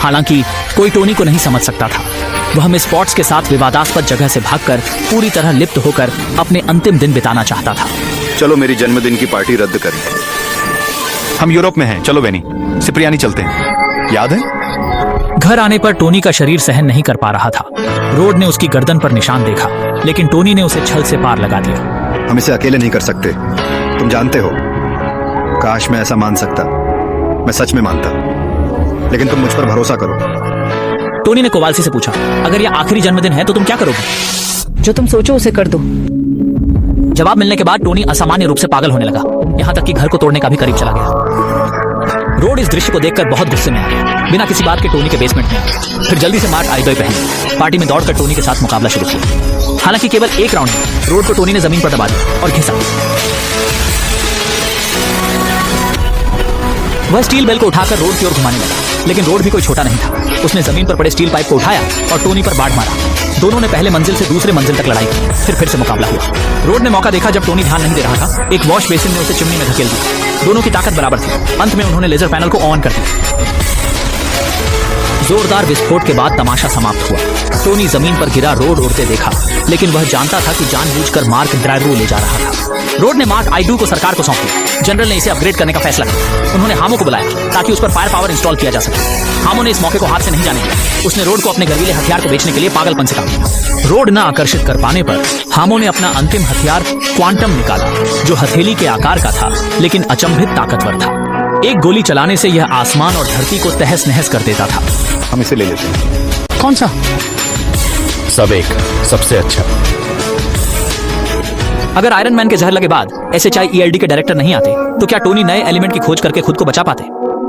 हालांकि कोई टोनी को नहीं समझ सकता था। वह मिस पॉट्स के साथ विवादास्पद जगह से भागकर पूरी तरह लिप्त होकर अपने अंतिम दिन बिताना चाहता था। चलो मेरी जन्मदिन की पार्टी रद्द करें। हम यूरोप में हैं, चलो बेनी, सिप्रियानी चलते हैं, याद है? घर आने पर टोनी का शरीर सहन नहीं कर पा रहा था। रोड ने उसकी गर्दन पर निशान देखा, लेकिन टोनी ने उसे छल से पार लगा दिया। हम इसे अकेले नहीं कर सकते, तुम जानते हो। काश मैं ऐसा मान सकता, मैं सच में मानता, लेकिन तुम मुझ पर भरोसा करो। टोनी ने कोवाल्सी से पूछा, अगर यह आखिरी जन्मदिन है तो तुम क्या करोगे? जो तुम सोचो उसे कर दो। जवाब मिलने के बाद टोनी असामान्य रूप से पागल होने लगा, यहाँ तक कि घर को तोड़ने का भी करीब चला गया। रोड इस दृश्य को देखकर बहुत गुस्से में आ गया। बिना किसी बात के टोनी के बेसमेंट में आया, फिर जल्दी से मार्क आईडोय पहनी पार्टी में दौड़कर टोनी के साथ मुकाबला शुरू किया। हालांकि केवल एक राउंड में रोड को टोनी ने जमीन पर दबा दिया और घिसा। वह स्टील बेल को उठाकर रोड की ओर घुमाने लगा, लेकिन रोड भी कोई छोटा नहीं था। उसने जमीन पर पड़े स्टील पाइप को उठाया और टोनी पर बाट मारा। दोनों ने पहले मंजिल से दूसरे मंजिल तक लड़ाई की, फिर से मुकाबला हुआ। रोड ने मौका देखा जब टोनी ध्यान नहीं दे रहा था, एक वॉश बेसिन ने उसे चिमनी में धकेल दिया। दोनों की ताकत बराबर थी। अंत में उन्होंने लेजर पैनल को ऑन कर दिया। जोरदार विस्फोट के बाद तमाशा समाप्त हुआ। टोनी जमीन पर गिरा, रोड उड़ते देखा, लेकिन वह जानता था कि जानबूझकर मार्क ड्राइवरू ले जा रहा था। रोड ने मार्क आई2 को सरकार को सौंप दिया। जनरल ने इसे अपग्रेड करने का फैसला किया। उन्होंने हामो को बुलाया ताकि उस पर फायर पावर इंस्टॉल किया जा सके। हामो ने इस मौके को हाथ से नहीं जाने दिया। उसने रोड को अपने गर्वीले हथियार को बेचने के लिए पागलपन से काम किया। रोड न आकर्षित कर पाने पर हामो ने अपना अंतिम हथियार क्वांटम निकाला, जो हथेली के आकार का था लेकिन अचंभित ताकतवर था। एक गोली चलाने से यह आसमान और धरती को तहस नहस कर देता था। हम इसे ले लेते हैं। कौन सा? सब एक, सबसे अच्छा। अगर आयरन मैन के जहर लगे बाद SHIELD के डायरेक्टर नहीं आते तो क्या टोनी नए एलिमेंट की खोज करके खुद को बचा पाते?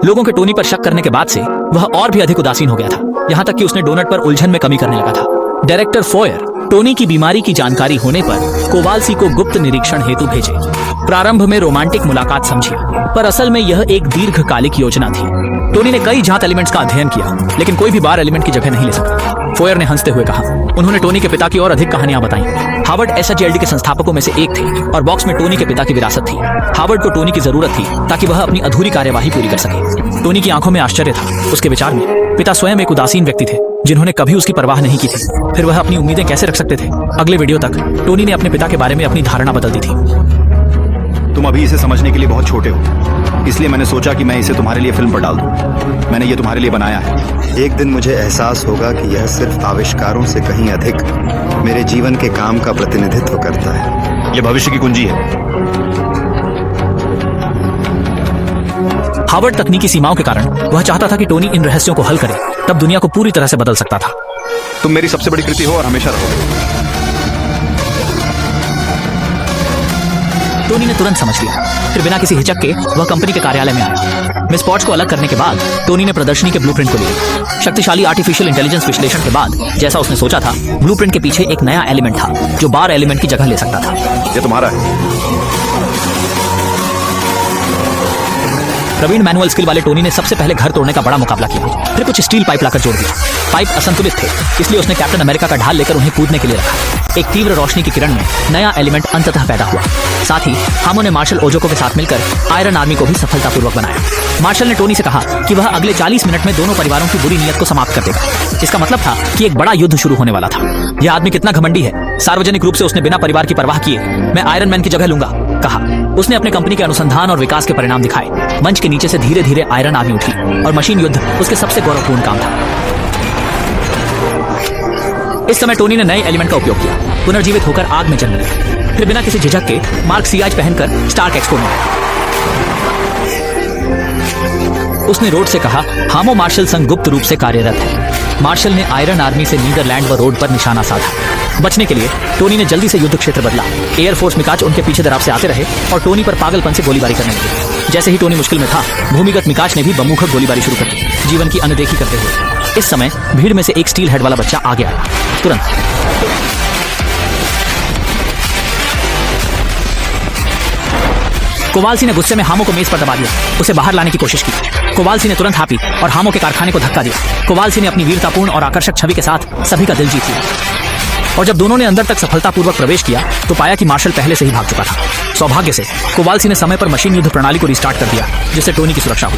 लोगों के टोनी पर शक करने के बाद से वह और भी अधिक उदासीन हो गया था, यहाँ तक कि उसने डोनट पर उलझन में कमी करने लगा था। डायरेक्टर फोयर टोनी की बीमारी की जानकारी होने पर कोवाल्सी को गुप्त निरीक्षण हेतु भेजे। प्रारंभ में रोमांटिक मुलाकात समझी, पर असल में यह एक दीर्घकालिक योजना थी। टोनी ने कई जांच एलिमेंट्स का अध्ययन किया, लेकिन कोई भी बार एलिमेंट की जगह नहीं ले सका। फोयर ने हंसते हुए कहा। उन्होंने टोनी के पिता की और अधिक कहानियां बताई। हार्वर्ड SHIELD के संस्थापकों में से एक थे और बॉक्स में टोनी के पिता की विरासत थी। हार्वर्ड को टोनी की जरूरत थी ताकि वह अपनी अधूरी कार्यवाही पूरी कर सके। टोनी की आंखों में आश्चर्य था। उसके विचार में पिता स्वयं एक उदासीन व्यक्ति थे जिन्होंने कभी उसकी परवाह नहीं की थी। फिर वह अपनी उम्मीदें कैसे रख सकते थे? अगले वीडियो तक टोनी ने अपने पिता के बारे में अपनी धारणा बदल दी थी। तुम अभी इसे समझने के लिए बहुत छोटे हो, इसलिए मैंने सोचा कि मैं इसे तुम्हारे लिए फिल्म पर डाल दूं। मैंने ये तुम्हारे लिए बनाया है। एक दिन मुझे एहसास होगा कि यह सिर्फ आविष्कारों से कहीं अधिक मेरे जीवन के काम का प्रतिनिधित्व करता है। यह भविष्य की कुंजी है। हार्वर्ड तकनीकी सीमाओं के कारण वह चाहता था कि टोनी इन रहस्यों को हल करे, तब दुनिया को पूरी तरह से बदल सकता था। तुम मेरी सबसे बड़ी कृति हो और हमेशा रहोगे। टोनी ने तुरंत समझ लिया। फिर बिना किसी हिचक के वह कंपनी के कार्यालय में आया। मिस पॉट्स को अलग करने के बाद टोनी ने प्रदर्शनी के ब्लूप्रिंट को लिया। शक्तिशाली आर्टिफिशियल इंटेलिजेंस विश्लेषण के बाद जैसा उसने सोचा था, ब्लूप्रिंट के पीछे एक नया एलिमेंट था जो बार एलिमेंट की जगह ले सकता था। ये तुम्हारा है। प्रवीण मैनुअल स्किल वाले टोनी ने सबसे पहले घर तोड़ने का बड़ा मुकाबला किया। फिर कुछ स्टील पाइप लाकर जोड़ दिया। पाइप असंतुलित थे, इसलिए उसने कैप्टन अमेरिका का ढाल लेकर उन्हें कूदने के लिए रखा। एक तीव्र रोशनी की किरण में नया एलिमेंट अंततः पैदा हुआ। साथ ही हामो ने मार्शल ओजोको के साथ मिलकर आयरन आर्मी को भी सफलतापूर्वक बनाया। मार्शल ने टोनी से कहा कि वह अगले 40 मिनट में दोनों परिवारों की बुरी नीयत को समाप्त कर देगा। इसका मतलब था कि एक बड़ा युद्ध शुरू होने वाला था। यह आदमी कितना घमंडी है। सार्वजनिक रूप से उसने बिना परिवार की परवाह किए मैं आयरन मैन की जगह लूंगा कहा। उसने अपने कंपनी के अनुसंधान और विकास के परिणाम दिखाए। मंच के नीचे से धीरे धीरे आयरन आर्मी उठी और मशीन युद्ध उसके सबसे गौरवपूर्ण काम था। इस समय टोनी ने नए एलिमेंट का उपयोग किया। पुनर्जीवित होकर आग में जन्म लिया। फिर बिना किसी झिझक के मार्क CI पहनकर स्टार्क एक्सपो में आया। उसने रोड से कहा, हामो मार्शल संघ गुप्त रूप से कार्यरत है। मार्शल ने आयरन आर्मी से नीदरलैंड व रोड पर निशाना साधा। बचने के लिए टोनी ने जल्दी से युद्ध क्षेत्र बदला। एयरफोर्स मिकाच उनके पीछे दरार से आते रहे और टोनी पर पागलपन से गोलीबारी करने लगे। जैसे ही टोनी मुश्किल में था, भूमिगत मिकाच ने भी बमुखक गोलीबारी शुरू कर दी, जीवन की अनदेखी करते हुए। इस समय भीड़ में से एक स्टील हेड वाला बच्चा आगे आया। तुरंत कोवाल्सी ने गुस्से में हामो को मेज पर दबा दिया, उसे बाहर लाने की कोशिश की। कोवाल्सी ने तुरंत हापी और हामो के कारखाने को धक्का दिया। कोवाल्सी ने अपनी वीरतापूर्ण और आकर्षक छवि के साथ सभी का दिल जीत लिया। और जब दोनों ने अंदर तक सफलतापूर्वक प्रवेश किया तो पाया कि मार्शल पहले से ही भाग चुका था। सौभाग्य से कोवाल्सी ने समय पर मशीन युद्ध प्रणाली को रिस्टार्ट कर दिया, जिससे टोनी की सुरक्षा हुई।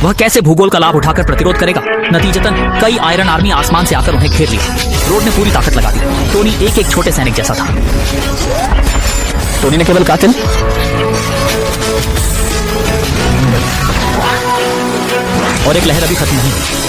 वह कैसे भूगोल का लाभ उठाकर प्रतिरोध करेगा? नतीजतन कई आयरन आर्मी आसमान से आकर उन्हें घेर लिया। रोड ने पूरी ताकत लगा दी। टोनी एक एक छोटे सैनिक जैसा था। टोनी ने केवल कातिल और एक लहर अभी खत्म नहीं हुई।